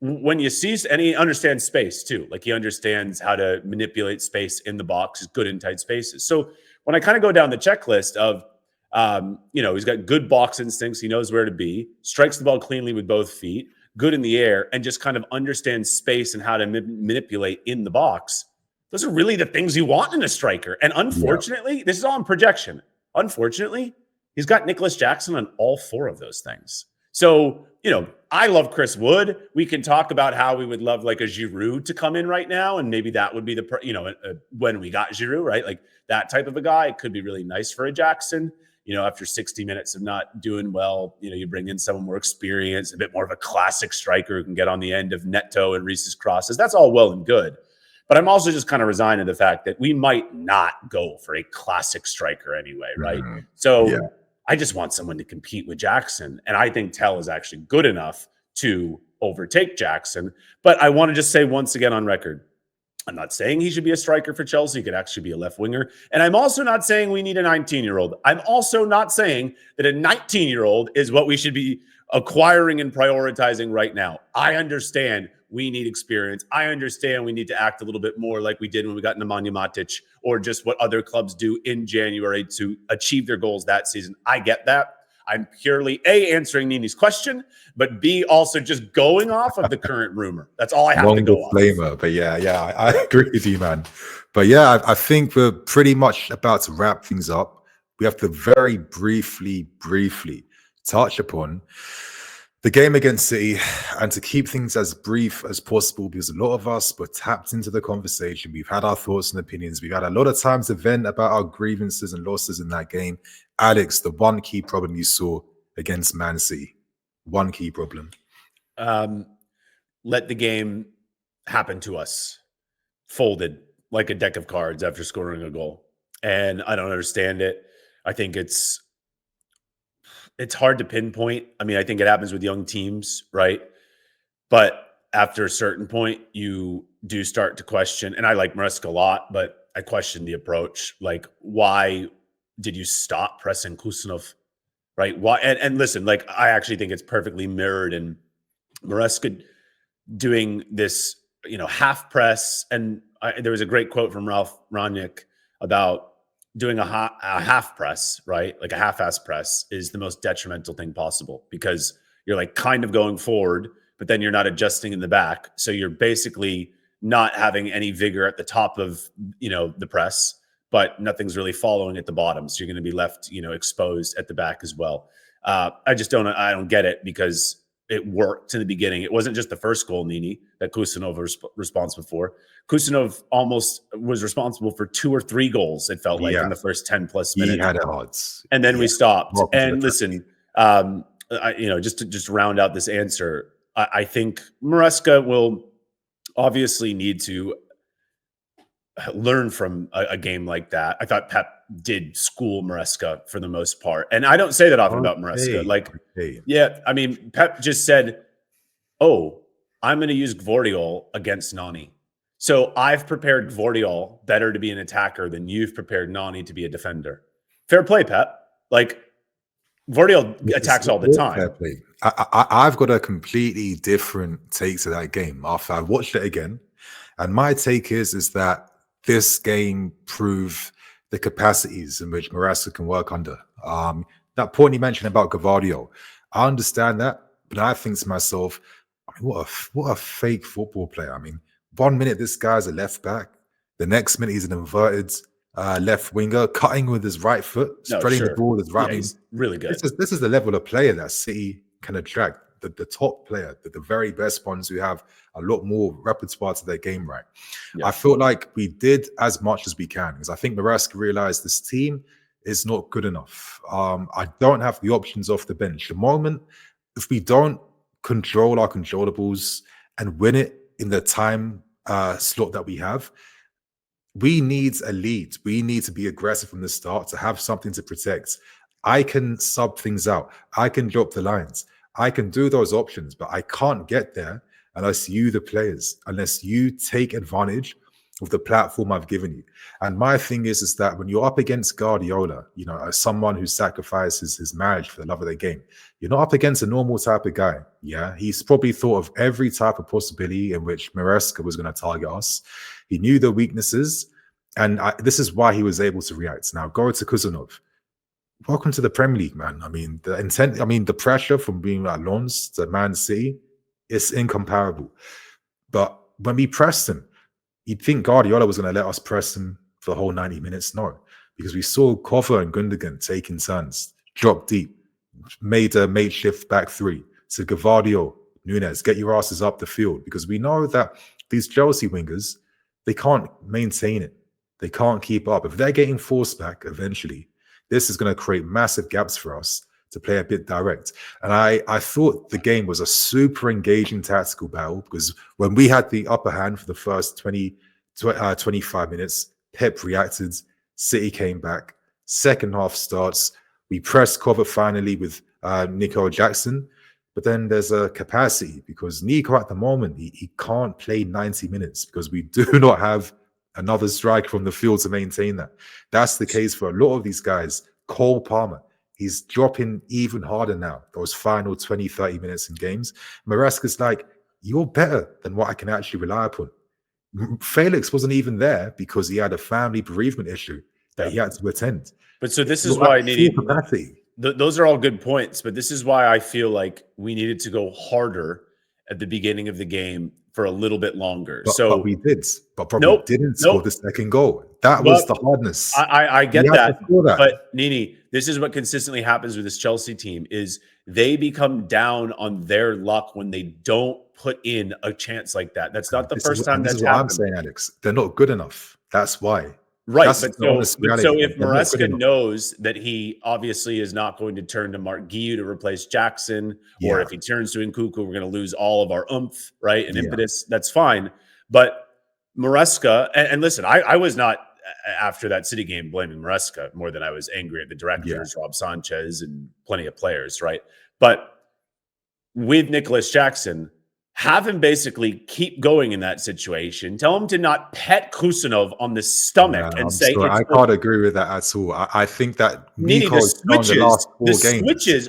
when you see, and he understands space too. Like, he understands how to manipulate space in the box. He's good in tight spaces. So when I kind of go down the checklist of, he's got good box instincts. He knows where to be, strikes the ball cleanly with both feet, good in the air, and just kind of understands space and how to manipulate in the box. Those are really the things you want in a striker. And unfortunately, this is all in projection. Unfortunately, he's got Nicholas Jackson on all 4 of those things. So, I love Chris Wood. We can talk about how we would love like a Giroud to come in right now. And maybe that would be when we got Giroud, right? Like that type of a guy. It could be really nice for a Jackson. After 60 minutes of not doing well, you bring in someone more experienced, a bit more of a classic striker who can get on the end of Neto and Reese's crosses. That's all well and good. But I'm also just kind of resigned to the fact that we might not go for a classic striker anyway, right? Mm-hmm. So I just want someone to compete with Jackson. And I think Tel is actually good enough to overtake Jackson. But I want to just say once again on record, I'm not saying he should be a striker for Chelsea. He could actually be a left winger. And I'm also not saying we need a 19-year-old. I'm also not saying that a 19-year-old is what we should be acquiring and prioritizing right now. I understand we need experience. I understand we need to act a little bit more like we did when we got Nemanja Matic, or just what other clubs do in January to achieve their goals that season. I get that. I'm purely A, answering Nini's question, but B, also just going off of the current rumor. That's all I have to go off. But I agree with you, man. But yeah, I think we're pretty much about to wrap things up. We have to very briefly touch upon the game against City, and to keep things as brief as possible, because a lot of us were tapped into the conversation. We've had our thoughts and opinions. We've had a lot of time to vent about our grievances and losses in that game. Alex, the one key problem you saw against Man City, one key problem. Let the game happen to us. Folded like a deck of cards after scoring a goal. And I don't understand it. I think it's hard to pinpoint. I mean, I think it happens with young teams, right? But after a certain point, you do start to question, and I like Maresca a lot, but I question the approach. Like, why did you stop pressing Kusanov, right? Why? And listen, like, I actually think it's perfectly mirrored in Maresca doing this, half press. And there was a great quote from Ralph Rangnick about doing a half press, right? Like a half-ass press is the most detrimental thing possible, because you're like kind of going forward, but then you're not adjusting in the back. So you're basically not having any vigor at the top of, the press, but nothing's really following at the bottom. So you're going to be left, exposed at the back as well. I don't get it, because it worked in the beginning. It wasn't just the first goal, Nini, that Kusanov was responsible for. Kusanov almost was responsible for 2 or 3 goals, it felt like, in the first 10 plus minutes. He had odds. And then we stopped. And listen, just to round out this answer, I think Maresca will obviously need to learn from a game like that. I thought Pep did school Maresca for the most part. And I don't say that often about Maresca. I mean, Pep just said, oh, I'm going to use Gvardiol against Nani. So I've prepared Gvardiol better to be an attacker than you've prepared Nani to be a defender. Fair play, Pep. Like, Gvardiol attacks all the time. Fair play. I've got a completely different take to that game after I watched it again. And my take is that this game proved the capacities in which Maresca can work under. That point you mentioned about Gvardiol, I understand that, but I think to myself, I mean, what a fake football player. I mean, 1 minute this guy's a left back, the next minute he's an inverted left winger, cutting with his right foot, No, spreading the sure. ball with his right. Yeah, I mean, he's really good. this is the level of player that City can attract. The top player, the very best ones who have a lot more repertoire to their game, right? Yeah. I felt like we did as much as we can because I think Maresca realized this team is not good enough. I don't have the options off the bench. The moment, if we don't control our controllables and win it in the time slot that we have, we need a lead. We need to be aggressive from the start to have something to protect. I can sub things out. I can drop the lines. I can do those options, but I can't get there unless you, the players, unless you take advantage of the platform I've given you. And my thing is that when you're up against Guardiola, you know, as someone who sacrifices his marriage for the love of the game, you're not up against a normal type of guy. Yeah, he's probably thought of every type of possibility in which Maresca was going to target us. He knew the weaknesses, and this is why he was able to react. Now, go to Kuzanov. Welcome to the Premier League, man. I mean, the pressure from being at Lens to Man City is incomparable. But when we pressed him, you'd think Guardiola was going to let us press him for the whole 90 minutes. No, because we saw Kova and Gundogan taking turns, drop deep, made a makeshift back three. So Gavardio, Nunes, get your asses up the field, because we know that these Chelsea wingers, they can't maintain it. They can't keep up. If they're getting forced back eventually, this is going to create massive gaps for us to play a bit direct. And I thought the game was a super engaging tactical battle, because when we had the upper hand for the first 25 minutes, Pep reacted, City came back. Second half starts, we pressed cover finally with Nico Jackson, but then there's a capacity because Nico at the moment, he can't play 90 minutes because we do not have another striker from the field to maintain that. That's the case for a lot of these guys. Cole Palmer, he's dropping even harder now, those final 20, 30 minutes in games. Maresca's like, you're better than what I can actually rely upon. Felix wasn't even there because he had a family bereavement issue that he had to attend. But so this is why I needed capacity. Those are all good points, but this is why I feel like we needed to go harder at the beginning of the game for a little bit longer. But we did, but probably didn't score the second goal. That was the hardness. I get that. But Nini, this is what consistently happens with this Chelsea team is they become down on their luck when they don't put in a chance like that. That's not the first time that's happened. I'm saying, Alex. They're not good enough. That's why. Right. But so if Maresca knows that he obviously is not going to turn to Mark Guiu to replace Jackson, or if he turns to Nkunku, we're going to lose all of our oomph, right? And impetus, that's fine. But Maresca, and listen, I was not, after that City game, blaming Maresca more than I was angry at the directors, Rob Sanchez, and plenty of players, right? But with Nicholas Jackson, have him basically keep going in that situation. Tell him to not pet Kusanov on the stomach and say, I can't agree with that at all. I think that Nico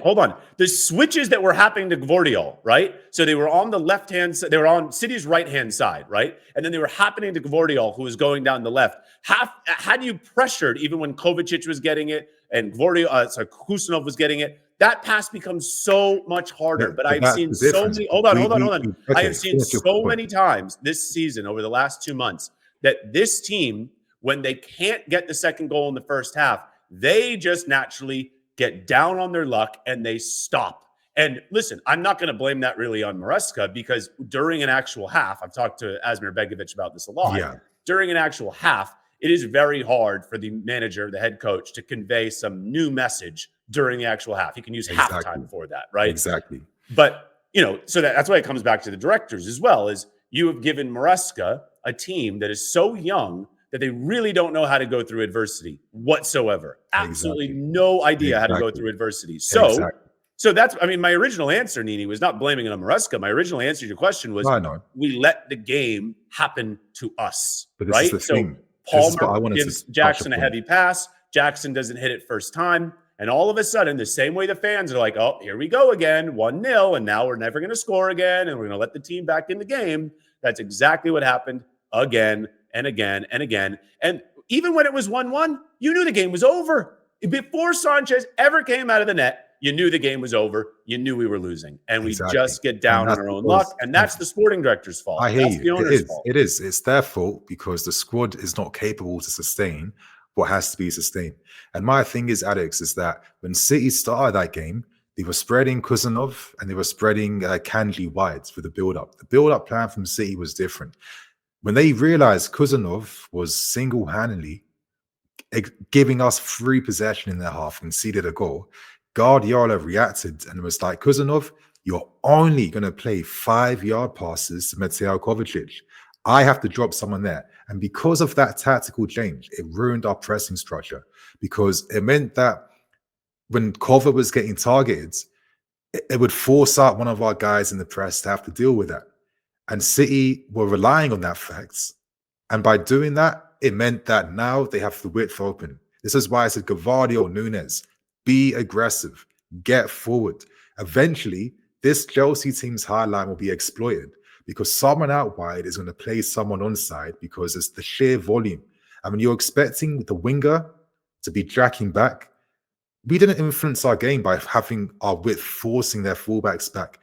hold on. The switches that were happening to Gvardiol, right? So they were on the left-hand side, they were on City's right-hand side, right? And then they were happening to Gvardiol, who was going down the left. Had you pressured, even when Kovacic was getting it and Kusanov was getting it, that pass becomes so much harder. But I've seen so many. Hold on. I have seen so many times this season, over the last 2 months, that this team, when they can't get the second goal in the first half, they just naturally get down on their luck and they stop. And listen, I'm not going to blame that really on Maresca, because during an actual half, I've talked to Asmir Begovic about this a lot. Yeah. During an actual half, it is very hard for the manager, the head coach, to convey some new message during the actual half. He can use halftime for that, right? Exactly. But, so that's why it comes back to the directors as well, is you have given Maresca a team that is so young that they really don't know how to go through adversity whatsoever. Absolutely no idea how to go through adversity. So that's, my original answer, Nini, was not blaming it on Maresca. My original answer to your question was, we let the game happen to us, right? So Palmer gives Jackson a heavy pass. Jackson doesn't hit it first time. And all of a sudden, the same way the fans are like, oh, here we go again, 1-0, and now we're never going to score again, and we're going to let the team back in the game. That's exactly what happened again and again and again. And even when it was 1-1, you knew the game was over. Before Sanchez ever came out of the net, you knew the game was over. You knew we were losing. And we Exactly. just get down And on that's our own because luck. And that's the sporting director's fault. I hear That's you. the It owner's is. fault. It is. It's their fault because the squad is not capable to sustain what has to be sustained. And my thing is, Alex, is that when City started that game, they were spreading Kuzanov and they were spreading Kanji wide for the build-up. The build-up plan from City was different. When they realized Kuzanov was single-handedly giving us free possession in their half, conceded a goal, Guardiola reacted and was like, Kuzanov, you're only going to play 5-yard passes to Mateo Kovacic. I have to drop someone there. And because of that tactical change, it ruined our pressing structure because it meant that when Kova was getting targeted, it would force out one of our guys in the press to have to deal with that. And City were relying on that fact. And by doing that, it meant that now they have the width open. This is why I said Gavardio, Nunes, be aggressive, get forward. Eventually, this Chelsea team's high line will be exploited because someone out wide is going to play someone onside because it's the sheer volume. I mean, you're expecting the winger to be tracking back. We didn't influence our game by having our width forcing their fullbacks back.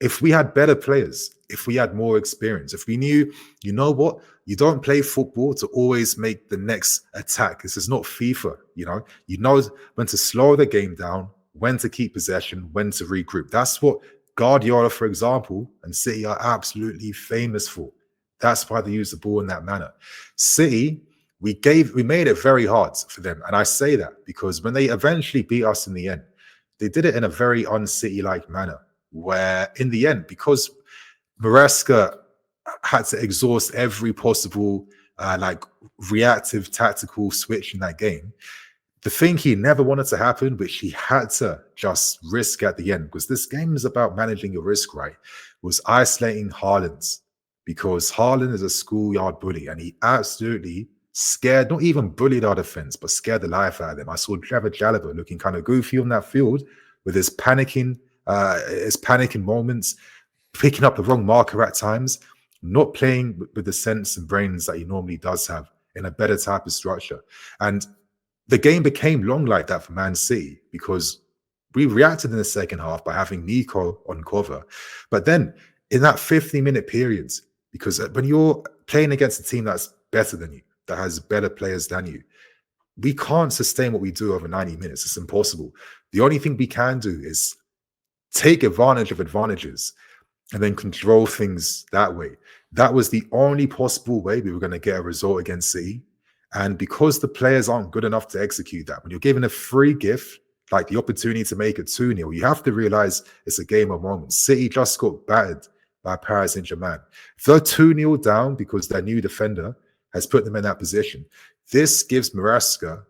If we had better players, if we had more experience, if we knew, you know what, you don't play football to always make the next attack. This is not FIFA, you know when to slow the game down, when to keep possession, when to regroup. That's what Guardiola, for example, and City are absolutely famous for. That's why they use the ball in that manner. City, we made it very hard for them. And I say that because when they eventually beat us in the end, they did it in a very un-City-like manner, where in the end, because Maresca had to exhaust every possible reactive tactical switch in that game, the thing he never wanted to happen, which he had to just risk at the end, because this game is about managing your risk, right, was isolating Haaland, because Haaland is a schoolyard bully and he absolutely scared, not even bullied our defense, but scared the life out of them. I saw Trevor Chalobah looking kind of goofy on that field with his panicking moments, picking up the wrong marker at times, not playing with the sense and brains that he normally does have in a better type of structure. And the game became long like that for Man City because we reacted in the second half by having Nico on cover. But then in that 50-minute period, because when you're playing against a team that's better than you, that has better players than you, we can't sustain what we do over 90 minutes. It's impossible. The only thing we can do is take advantage of advantages and then control things that way. That was the only possible way we were going to get a result against City. And because the players aren't good enough to execute that, when you're given a free gift, like the opportunity to make it 2-0, you have to realize it's a game of moments. City just got battered by Paris Saint-Germain. If they're 2-0 down because their new defender has put them in that position, this gives Maresca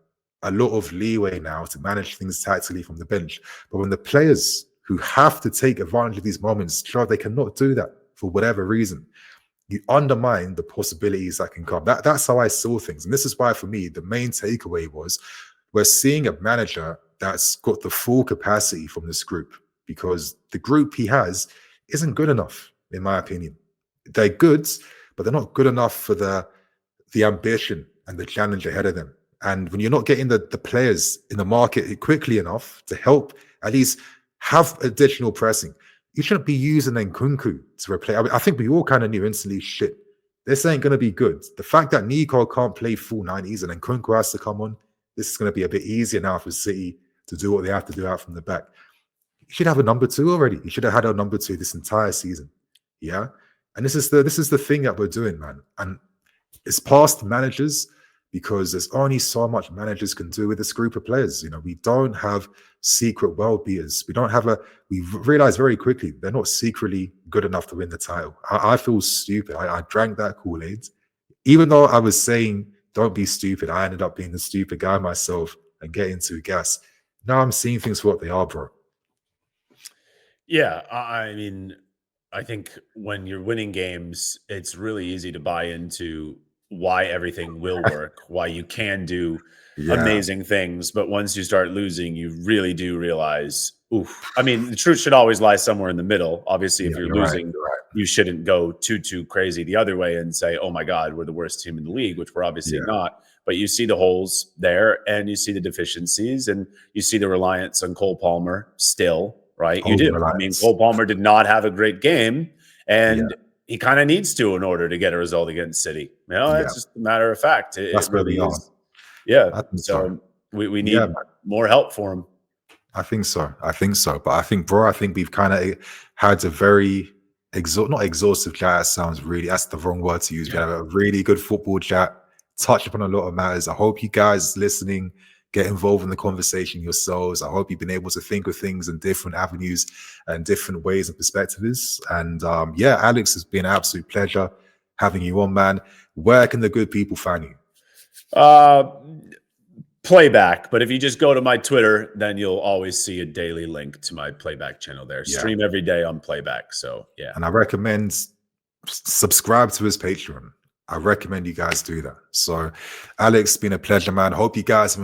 a lot of leeway now to manage things tactically from the bench. But when the players who have to take advantage of these moments show they cannot do that for whatever reason, you undermine the possibilities that can come. That's how I saw things. And this is why, for me, the main takeaway was we're seeing a manager that's got the full capacity from this group, because the group he has isn't good enough, in my opinion. They're good, but they're not good enough for the ambition and the challenge ahead of them. And when you're not getting the players in the market quickly enough to help at least have additional pressing, you shouldn't be using Nkunku to replace. I think we all kind of knew instantly, shit, this ain't going to be good. The fact that Nico can't play full 90s and Nkunku has to come on, this is going to be a bit easier now for City to do what they have to do out from the back. You should have a number 2 already. You should have had a number 2 this entire season. Yeah. And this is the thing that we're doing, man. And it's past managers, because there's only so much managers can do with this group of players. You know, we don't have secret world beaters. We realize very quickly they're not secretly good enough to win the title. I feel stupid. I drank that Kool-Aid. Even though I was saying, don't be stupid, I ended up being the stupid guy myself and getting too gas. Now I'm seeing things for what they are, bro. Yeah, I mean, I think when you're winning games, it's really easy to buy into why everything will work, why you can do amazing things. But once you start losing, you really do realize, oof. I mean, the truth should always lie somewhere in the middle. Obviously, if you're losing, you shouldn't go too crazy the other way and say, oh my God, we're the worst team in the league, which we're obviously not. but you see the holes there, and you see the deficiencies, and you see the reliance on Cole Palmer still, right? You do. I mean, Cole Palmer did not have a great game, and he kind of needs to in order to get a result against City. You know, it's just a matter of fact. It really is. Yeah. So we need more help for him. I think so. But I think, bro, we've kind of had a very not exhaustive chat. Sounds really, that's the wrong word to use. We had a really good football chat, touched upon a lot of matters. I hope you guys listening get involved in the conversation yourselves. I hope you've been able to think of things in different avenues and different ways and perspectives. And Alex, it's been an absolute pleasure having you on, man. Where can the good people find you? Playback, but if you just go to my Twitter, then you'll always see a daily link to my playback channel there. Stream every day on playback. So and I recommend subscribe to his Patreon. I recommend you guys do that. So Alex, it's been a pleasure, man. Hope you guys have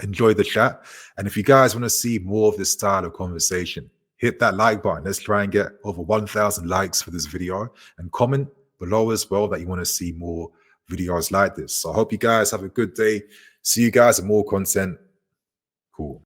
enjoyed the chat. And if you guys want to see more of this style of conversation, hit that like button. Let's try and get over 1,000 likes for this video, and comment below as well that you want to see more videos like this. So I hope you guys have a good day. See you guys with more content. Cool.